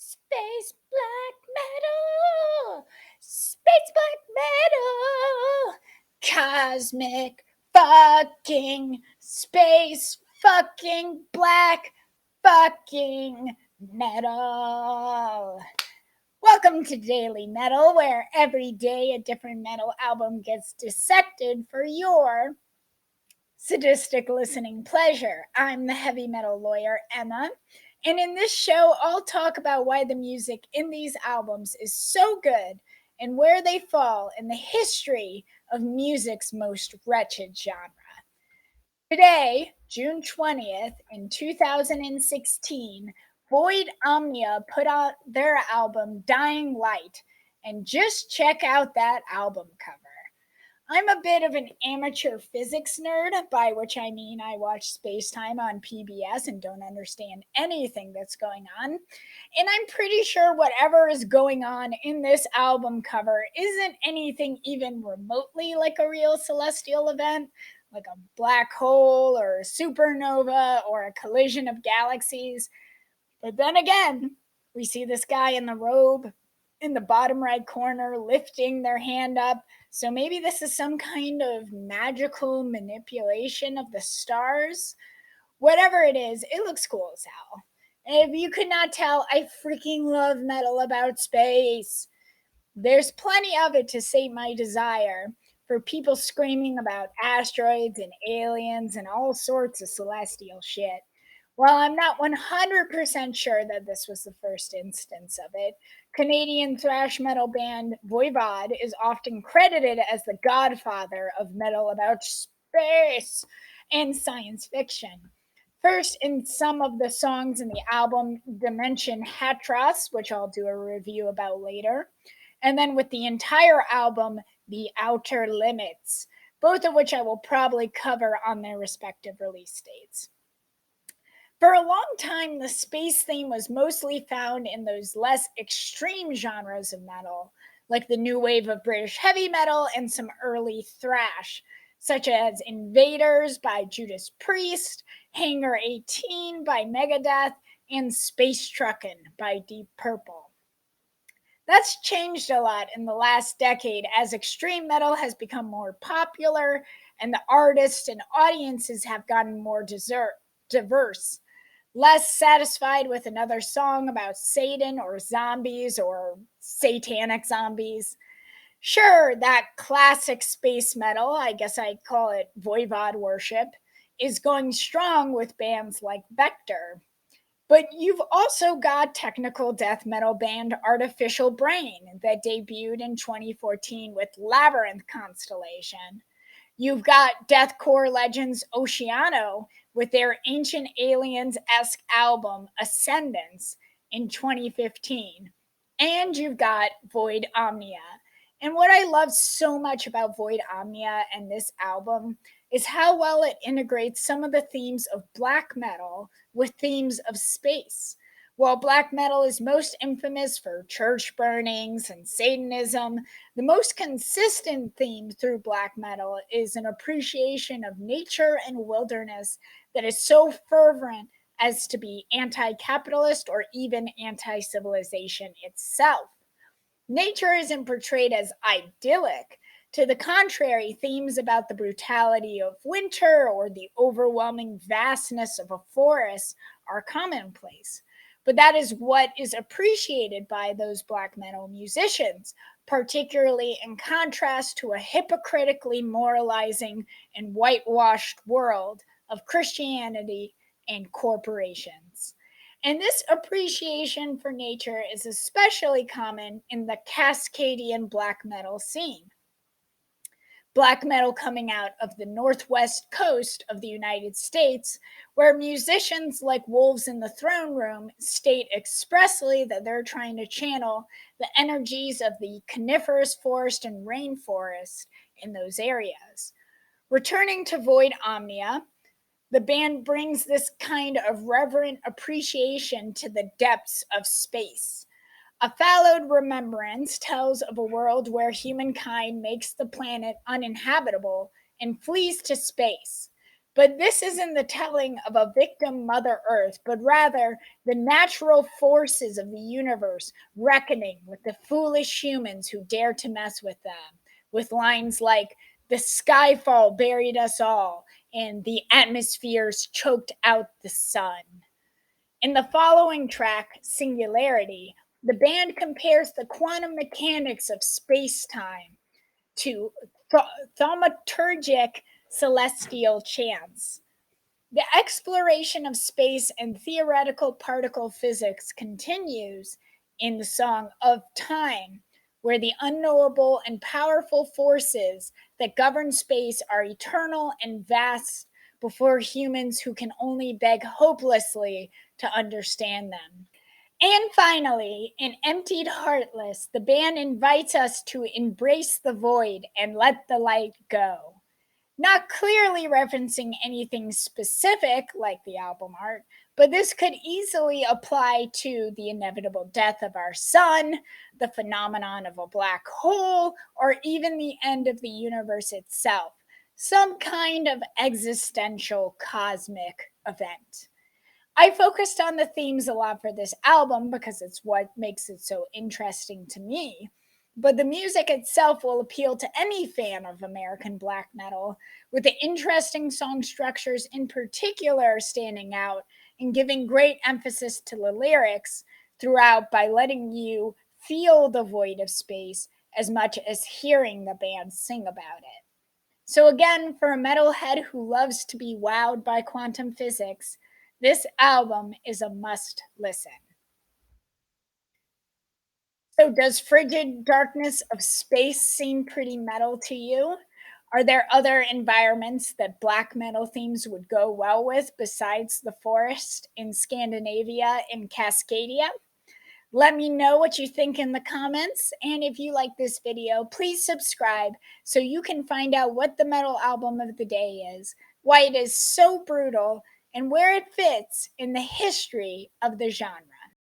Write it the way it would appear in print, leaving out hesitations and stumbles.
Space black metal, space black metal, cosmic fucking space fucking black fucking metal. Welcome to Daily Metal, where every day a different metal album gets dissected for your sadistic listening pleasure. I'm the heavy metal lawyer, Emma, and in this show, I'll talk about why the music in these albums is so good and where they fall in the history of music's most wretched genre. Today, June 20th, in 2016, Void Omnia put out their album Dying Light, and just check out that album cover. I'm a bit of an amateur physics nerd, by which I mean I watch Space Time on PBS and don't understand anything that's going on. And I'm pretty sure whatever is going on in this album cover isn't anything even remotely like a real celestial event, like a black hole or a supernova or a collision of galaxies. But then again, we see this guy in the robe in the bottom right corner lifting their hand up. So maybe this is some kind of magical manipulation of the stars. Whatever it is, it looks cool as hell. And if you could not tell, I freaking love metal about space. There's plenty of it to sate my desire for people screaming about asteroids and aliens and all sorts of celestial shit. While I'm not 100% sure that this was the first instance of it, Canadian thrash metal band Voivod is often credited as the godfather of metal about space and science fiction. First, in some of the songs in the album Dimension Hatros, which I'll do a review about later, and then with the entire album, The Outer Limits, both of which I will probably cover on their respective release dates. For a long time, the space theme was mostly found in those less extreme genres of metal, like the new wave of British heavy metal and some early thrash, such as Invaders by Judas Priest, Hangar 18 by Megadeth, and Space Truckin' by Deep Purple. That's changed a lot in the last decade as extreme metal has become more popular and the artists and audiences have gotten more diverse. Less satisfied with another song about Satan or zombies or satanic zombies. Sure, that classic space metal, I guess I'd call it Voivod worship, is going strong with bands like Vector. But you've also got technical death metal band Artificial Brain that debuted in 2014 with Labyrinth Constellation. You've got deathcore legends Oceano with their Ancient Aliens-esque album Ascendance in 2015. And you've got Void Omnia. And what I love so much about Void Omnia and this album is how well it integrates some of the themes of black metal with themes of space. While black metal is most infamous for church burnings and Satanism, the most consistent theme through black metal is an appreciation of nature and wilderness that is so fervent as to be anti capitalist or even anti civilization itself. Nature isn't portrayed as idyllic. To the contrary, themes about the brutality of winter or the overwhelming vastness of a forest are commonplace. But that is what is appreciated by those black metal musicians, particularly in contrast to a hypocritically moralizing and whitewashed world of Christianity and corporations. And this appreciation for nature is especially common in the Cascadian black metal scene. Black metal coming out of the northwest coast of the United States, where musicians like Wolves in the Throne Room state expressly that they're trying to channel the energies of the coniferous forest and rainforest in those areas. Returning to Void Omnia, the band brings this kind of reverent appreciation to the depths of space. A fallowed remembrance tells of a world where humankind makes the planet uninhabitable and flees to space. But this isn't the telling of a victim Mother Earth, but rather the natural forces of the universe reckoning with the foolish humans who dare to mess with them, with lines like, "The skyfall buried us all," and "The atmospheres choked out the sun." In the following track, Singularity, the band compares the quantum mechanics of space time to thaumaturgic celestial chants. The exploration of space and theoretical particle physics continues in the song Of Time, where the unknowable and powerful forces that govern space are eternal and vast before humans who can only beg hopelessly to understand them. And finally, in Emptied Heartless, the band invites us to embrace the void and let the light go. Not clearly referencing anything specific like the album art, but this could easily apply to the inevitable death of our sun, the phenomenon of a black hole, or even the end of the universe itself. Some kind of existential cosmic event. I focused on the themes a lot for this album because it's what makes it so interesting to me. But the music itself will appeal to any fan of American black metal, with the interesting song structures in particular standing out and giving great emphasis to the lyrics throughout by letting you feel the void of space as much as hearing the band sing about it. So, again, for a metalhead who loves to be wowed by quantum physics, this album is a must listen. So, does Frigid Darkness of Space seem pretty metal to you? Are there other environments that black metal themes would go well with besides the forest in Scandinavia and Cascadia? Let me know what you think in the comments. And if you like this video, please subscribe so you can find out what the metal album of the day is, why it is so brutal, and where it fits in the history of the genre.